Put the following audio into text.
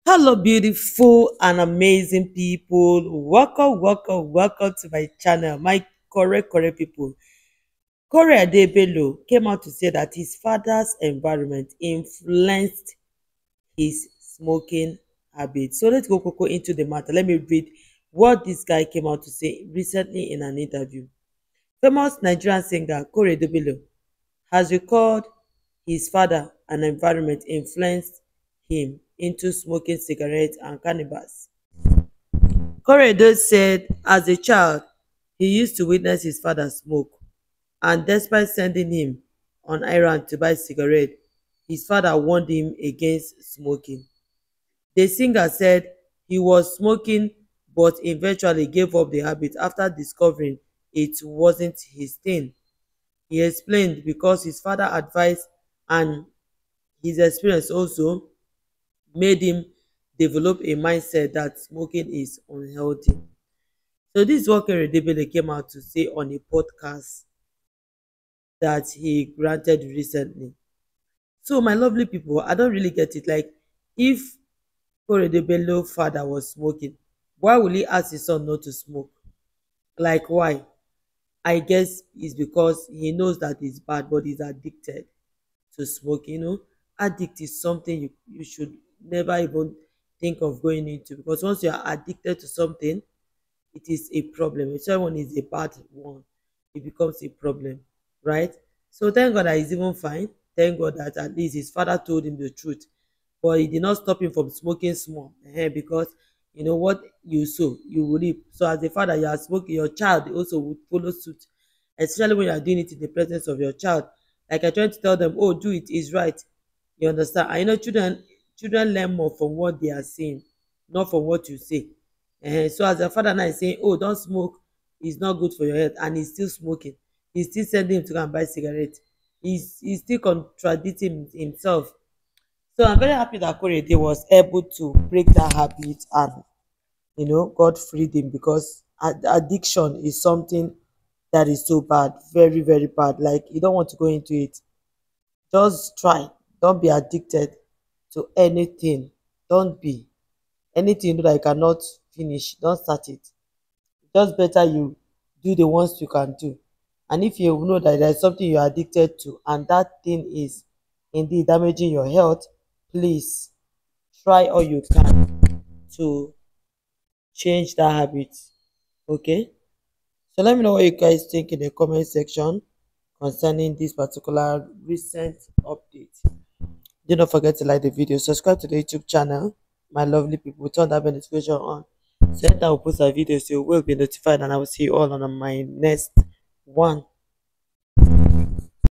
Hello, beautiful and amazing people. Welcome to my channel, my correct people. Korede Bello came out to say that his father's environment influenced his smoking habit. So let's go into the matter. Let me read what this guy came out to say recently in an interview. Famous Nigerian singer Korede Bello has recalled his father and environment influenced him into smoking cigarettes and cannabis. Korede said as a child, he used to witness his father smoke, and despite sending him on errand to buy cigarette, his father warned him against smoking. The singer said he was smoking but eventually gave up the habit after discovering it wasn't his thing. He explained because his father advised and his experience also made him develop a mindset that smoking is unhealthy. So this is what Korede came out to say on a podcast that he granted recently. So my lovely people, I don't really get it. Like, if Korede father was smoking, why will he ask his son not to smoke? Like, why? I guess it's because he knows that it's bad, but he's addicted to smoking. Addict is something you should never even think of going into, because once you are addicted to something, it is a problem. If someone is a bad one, it becomes a problem, right? So thank God that he's even fine. Thank God that at least his father told him the truth, but it did not stop him from smoking small. Because you know what you sow, you will reap. So as a father, you are smoking, your child also would follow suit, especially when you are doing it in the presence of your child. Like I trying to tell them, oh, do it is right. You understand? And children learn more from what they are saying, not from what you say. So as a father now is saying, oh, don't smoke, it's not good for your health, and he's still smoking, he's still sending him to go and buy cigarette. He's still contradicting himself. So I'm very happy that Korede was able to break that habit, and God freed him, because addiction is something that is so bad, very, very bad. Like, you don't want to go into it. Just try. Don't be addicted to anything. Don't be. Anything you know that you cannot finish, don't start it. Just better you do the ones you can do. And if you know that there's something you're addicted to and that thing is indeed damaging your health, please try all you can to change that habit. Okay? So let me know what you guys think in the comment section concerning this particular recent update. Do not forget to like the video, subscribe to the YouTube channel, my lovely people. Turn that bell notification on. So that I will post our videos, you will be notified, and I will see you all on my next one.